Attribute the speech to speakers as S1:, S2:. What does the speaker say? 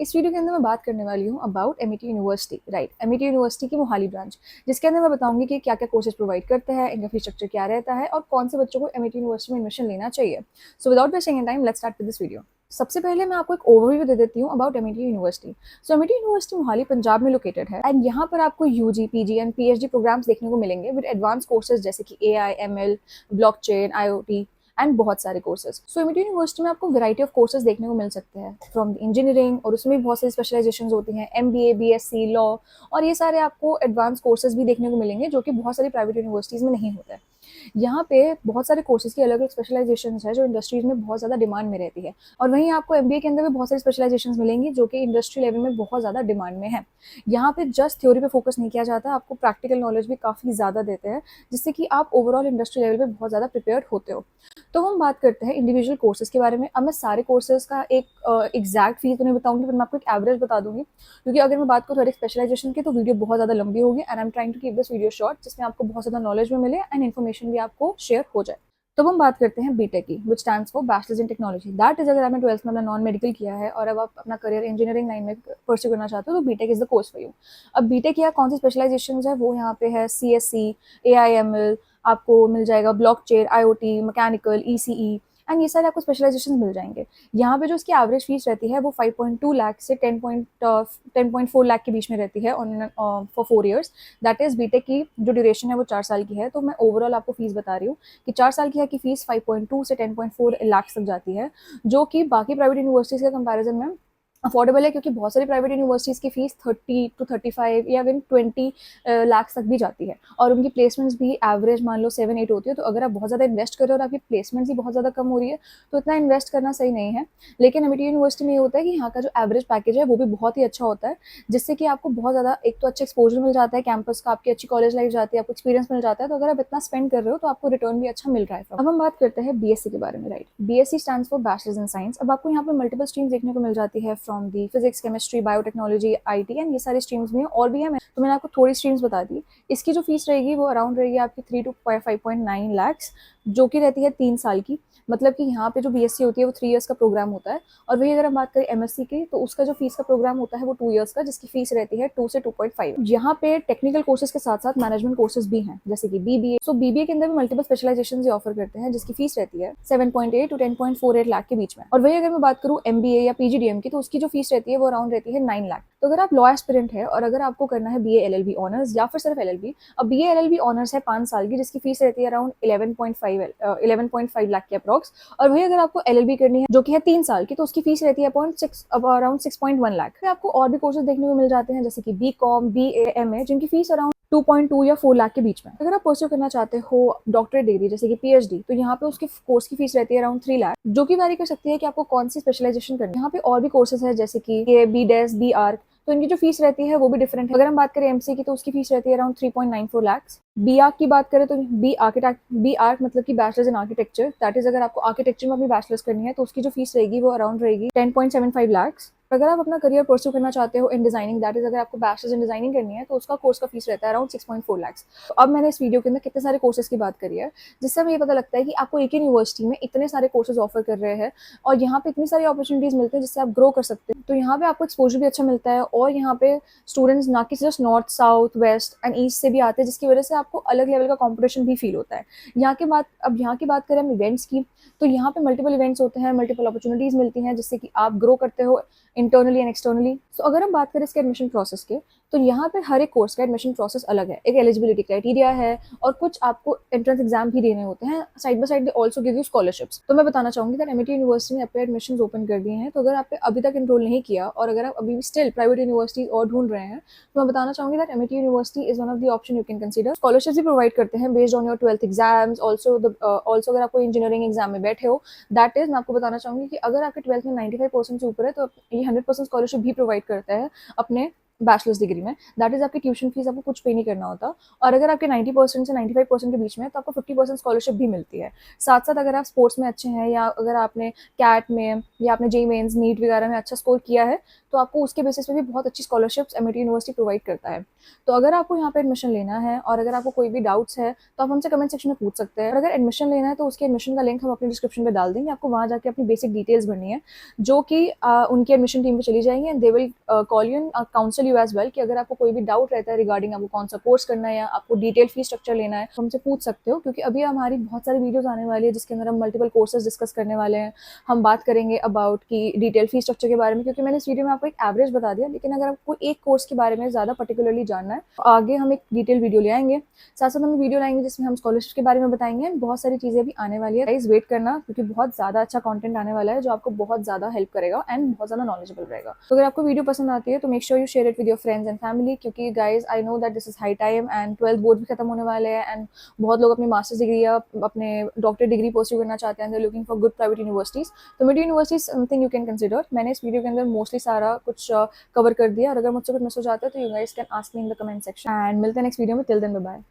S1: इस वीडियो के अंदर मैं बात करने वाली हूँ about Amity university, right. Amity university की मोहाली ब्रांच, जिसके अंदर मैं बताऊंगी कि क्या क्या कोर्सेज प्रोवाइड करते हैं, इनका फीस स्ट्रक्चर क्या रहता है और कौन से बच्चों को एमिटी यूनिवर्सिटी में एडमिशन लेना चाहिए। So without wasting any time, let's start with this video. सबसे पहले मैं आपको एक ओवरव्यू दे देती हूँ about Amity university. So Amity university Mohali Punjab में लोकेटेड है एंड यहाँ पर आपको UG, PG and PhD programs देखने को मिलेंगे विद एडवांस कोर्सेज जैसे कि AI, ML, blockchain, IoT and बहुत सारे कोर्सेज। सो एमिटी यूनिवर्सिटी में आपको वैरायटी ऑफ कोर्सेज देखने को मिल सकते हैं फ्रॉम इंजीनियरिंग, और उसमें भी बहुत सारी स्पेशलाइजेशन होती हैं, एमबीए, बीएससी, लॉ, और ये सारे आपको एडवांस कोर्सेज भी देखने को मिलेंगे जो कि बहुत सारी प्राइवेट यूनिवर्सिटीज़ में नहीं होते हैं। यहाँ पे बहुत सारे कोर्सेज की अलग अलग स्पेशलाइजेशन है जो इंडस्ट्रीज में बहुत ज़्यादा डिमांड में रहती है, और वहीं आपको एमबीए के अंदर भी बहुत सारी स्पेशलाइजेशन मिलेंगी जो कि इंडस्ट्री लेवल में बहुत ज़्यादा डिमांड में है। यहाँ पे जस्ट थ्योरी पे फोकस नहीं किया जाता, आपको प्रैक्टिकल नॉलेज भी काफ़ी ज़्यादा देते हैं जिससे कि आप ओवरऑल इंडस्ट्री लेवल पे बहुत ज़्यादा प्रिपेयर्ड होते हो। तो हम बात करते हैं इंडिविजुअल कोर्सेज के बारे में। अब मैं सारे कोर्सेज का एक एग्जैक्ट फीस तो नहीं बताऊंगी, पर मैं आपको एक एवरेज बता दूंगी, क्योंकि अगर मैं बात करूँ हर एक स्पेशलाइजेशन की तो वीडियो बहुत ज़्यादा लंबी होगी and I am trying to keep this video short, जिसमें आपको बहुत ज़्यादा नॉलेज भी मिले एंड इन्फॉर्मेशन भी आपको शेयर हो जाए। तो हम बात करते हैं बीटेक की, विच stands for bachelors in technology. That is, अगर आपने 12th में अपना नॉन मेडिकल किया है और अब आप अपना करियर इंजीनियरिंग लाइन में परस्यू करना चाहते हो तो BTech is the course for you. अब बीटेक या कौन सी स्पेशलाइजेशन है वो यहाँ पे है सीएससी, एआईएमएल, आपको मिल जाएगा blockchain, IoT, mechanical, ECE and ये सारे आपको स्पेशलाइजेशन मिल जाएंगे। यहाँ पे जो इसकी एवरेज फीस रहती है वो 5.2 लाख से 10.4 लाख के बीच में रहती है on for 4 years. That is BTech की जो ड्यूरेशन है वो 4 साल की है। तो मैं ओवरऑल आपको फीस बता रही हूँ कि 4 साल की है कि फीस 5.2 से 10.4 लाख तक जाती है, जो कि बाकी प्राइवेट यूनिवर्सिटीज़ के कंपैरिजन में अफोर्डेबल है, क्योंकि बहुत सारी प्राइवेट यूनिवर्सिटीज़ की फीस 30 to 35 या इवन 20 लाख तक भी जाती है, और उनकी प्लेसमेंट्स भी एवरेज मान लो 7-8 होती है। तो अगर आप बहुत ज़्यादा इन्वेस्ट कर रहे हो और आपकी प्लेसमेंट्स ही बहुत ज़्यादा कम हो रही है तो इतना इन्वेस्ट करना सही नहीं है। लेकिन एमिटी यूनिवर्सिटी में ये होता है कि यहाँ का जो एवरेज पैकेज है वो भी बहुत ही अच्छा होता है, जिससे कि आपको बहुत ज़्यादा एक तो अच्छा एक्सपोजर मिल जाता है कैंपस का, आपकी अच्छी कॉलेज लाइफ जाती है, आपको एक्सपीरियंस मिल जाता है। तो अगर आप इतना स्पेंड कर रहे हो तो आपको रिटर्न भी अच्छा मिल रहा है। अब हम बात करते हैं बीएससी के बारे में, right. BSc stands for bachelors in science. अब आपको यहाँ पे मल्टीपल स्ट्रीम्स देखने को मिल जाती है from the physics, chemistry, biotechnology, IT and ये सारी स्ट्रीम्स में और भी है। तो मैंने आपको थोड़ी स्ट्रीम्स बता दी। इसकी जो फीस रहेगी वो अराउंड रहेगी आपकी 3 to 5.9 लाख, जो कि रहती है 3 साल की। मतलब कि यहाँ पे जो बीएससी होती है वो 3 ईयर्स का प्रोग्राम होता है, और वही अगर हम बात करें एमएससी की तो उसका जो फीस का प्रोग्राम होता है वो 2 ईयर्स का, जिसकी फीस रहती है 2 से 2.5। यहाँ पे टेक्निकल कोर्सेज के साथ साथ मैनेजमेंट कोर्सेज भी हैं जैसे कि बीबीए। सो बीबीए के अंदर भी मल्टीपल स्पेशलाइजेशन ऑफर करते हैं, जिसकी फीस रहती है 7.8 to 10.48 लाख के बीच में। और वही अगर मैं बात करूँ एमबीए या पीजीडीएम की तो उसकी जो फीस रहती है वो अराउंड रहती है 9 लाख। तो अगर आप लॉ एस्पिरेंट है और अगर आपको करना है बीए एलएलबी ऑनर्स या फिर सिर्फ एलएलबी, अब बीए एलएलबी ऑनर्स है 5 साल की, जिसकी फीस रहती है अराउंड 11.5 लाख के अप्रॉक्स। और वही अगर आपको एलएलबी करनी है जो कि है 3 साल की, तो उसकी फीस रहती है अराउंड 6.1 लाख। फिर आपको और भी कोर्सेज देखने को मिल जाते हैं जैसे कि B com, B M A, जिनकी फीस अराउंड 2.2 या 4 लाख के बीच में। अगर आप परस्यू करना चाहते हो डॉक्टरेट डिग्री जैसे कि पीएचडी, तो यहाँ पे उसके कोर्स की फीस रहती है अराउंड 3 लाख, जो कि वैरी कर सकती है कि आपको कौन सी स्पेशलाइजेशन करनी है। यहाँ पे और भी कोर्सेज है जैसे कि बी डेस, बी आर्क, तो इनकी जो फीस रहती है वो भी डिफरेंट है। अगर हम बात करें एमसी की तो उसकी फीस रहती है अराउंड 3.94 लाख। बी आर्क की बात करें तो बी आर्क मतलब कि bachelors in architecture, that is अगर आपको आर्किटेक्चर में अपनी बैचलर्स करनी है तो उसकी जो फीस रहेगी वो अराउंड रहेगी 10.75 लाख। अगर आप अपना करियर परस्यू करना चाहते हो इन डिजाइनिंग, दैट इज अगर आपको बैचलर्स इन डिजाइनिंग करनी है तो उसका कोर्स का फीस रहता है अराउंड 6.4 लाख। तो अब मैंने इस वीडियो के अंदर कितने सारे कोर्सेज की बात करी है, जिससे हमें ये पता लगता है कि आपको एक ही यूनिवर्सिटी में इतने सारे कोर्सेज ऑफर कर रहे हैं और यहाँ पे इतनी सारी अपॉर्चुनिटीज मिलते हैं जिससे आप ग्रो कर सकते हैं। तो यहाँ पे आपको एक्सपोजर भी अच्छा मिलता है, और यहाँ पे स्टूडेंट्स ना कि just north, south, west and east से भी आते हैं, जिसकी वजह से आपको अलग लेवल का कॉम्पिटिशन भी फील होता है। यहाँ की बात करें हम इवेंट्स की, तो यहाँ पे मल्टीपल इवेंट्स होते हैं, मल्टीपल अपॉर्चुनिटीज मिलती हैं जिससे कि आप ग्रो करते हो इंटरनली एंड एक्सटर्नली। सो अगर हम बात करें इसके एडमिशन प्रोसेस के, तो यहाँ पे हर एक कोर्स का एडमिशन प्रोसेस अलग है। एक एलिजिबिलिटी क्राइटेरिया है और कुछ आपको एंट्रेंस एग्जाम भी देने होते हैं। Side by side they also give you scholarships. तो मैं बताना चाहूंगी कि एमिटी यूनिवर्सिटी ने अपने एडमिशन ओपन कर दिए हैं, तो अगर आपने अभी तक एनरोल नहीं किया और अगर आप अभी भी स्टिल प्राइवेट यूनिवर्सिटी और ढूंढ रहे हैं, तो मैं बताना चाहूंगी that Amity university is one of the option you can consider. Scholarship भी प्रोवाइड करते हैं based on your 12th exams. Also अगर आपको इंजीनियरिंग एग्जाम में बैठे हो, दैट इज मैं आपको बताना चाहूंगी कि अगर आपके 12th में 95% से ऊपर है तो ये 100% स्कॉलरशिप भी प्रोवाइड करता है अपने बैचलर्स डिग्री में, दैट इज़ आपकी ट्यूशन फीस, आपको कुछ पे नहीं करना होता। और अगर आपके 90% से 95% के बीच में है, तो आपको 50% स्कॉलरशिप भी मिलती है। साथ-साथ अगर आप स्पोर्ट्स में अच्छे हैं या अगर आपने कैट में या आपने जेईई मेन्स, नीट वगैरह में अच्छा स्कोर किया है, तो आपको उसके बेसिस पे भी बहुत अच्छी स्कॉलरशिप्स एमिटी यूनिवर्सिटी प्रोवाइड करता है। तो अगर आपको यहाँ पे एडमिशन लेना है और अगर आपको कोई भी डाउट्स है, तो आप हमसे कमेंट सेक्शन में पूछ सकते हैं। और अगर एडमिशन लेना है, तो उसके एडमिशन का लिंक हम अपनी डिस्क्रिप्शन में डाल देंगे। आपको वहाँ जाके अपनी बेसिक डिटेल्स भरनी है, जो कि उनकी एडमिशन टीम पे चली जाएंगी and they will call you and counsel you as well, कि अगर आपको कोई भी डाउट रहता है रिगार्डिंग आपको कौन सा कोर्स करना है या आपको डिटेल फी स्ट्रक्चर लेना है, तो हमसे पूछ सकते हो। क्योंकि अभी हमारी बहुत सारी वीडियोस आने वाली है जिसके अंदर हम मल्टीपल कोर्सेज डिस्कस करने वाले हैं। हम बात करेंगे अबाउट की डिटेल फी स्ट्रक्चर के बारे में, क्योंकि मैंने इस वीडियो में आपको एक एवरेज बता दिया, लेकिन अगर आपको एक कोर्स के बारे में ज़्यादा पर्टिकुलरली जानना है, तो आगे हम एक डिटेल वीडियो ले आएंगे। साथ साथ हम वीडियो लाएंगे जिसमें हम स्कॉलरशिप के बारे में बताएंगे। बहुत सारी चीज़ें भी आने वाली है, गाइस वेट करना, क्योंकि बहुत ज़्यादा अच्छा कंटेंट आने वाला है जो आपको बहुत ज़्यादा हेल्प करेगा एंड बहुत ज़्यादा नॉलेजेबल रहेगा। तो अगर आपको वीडियो पसंद आती है तो make sure you share it with your friends and family, क्योंकि guys I know that this is high time and 12th board भी खत्म होने वाले हैं एंड बहुत लोग अपनी मास्टर्स डिग्री या अपने डॉक्टर डिग्री परस्यू करना चाहते हैं, looking for good private universities. तो mid university something you can consider. मैंने इस वीडियो के अंदर मोस्टली सारा कुछ कवर कर दिया, और अगर मुझसे कुछ मिस हो जाता है तो you guys can ask me in the comment section and मिलते हैं नेक्स्ट वीडियो में। Till then bye bye.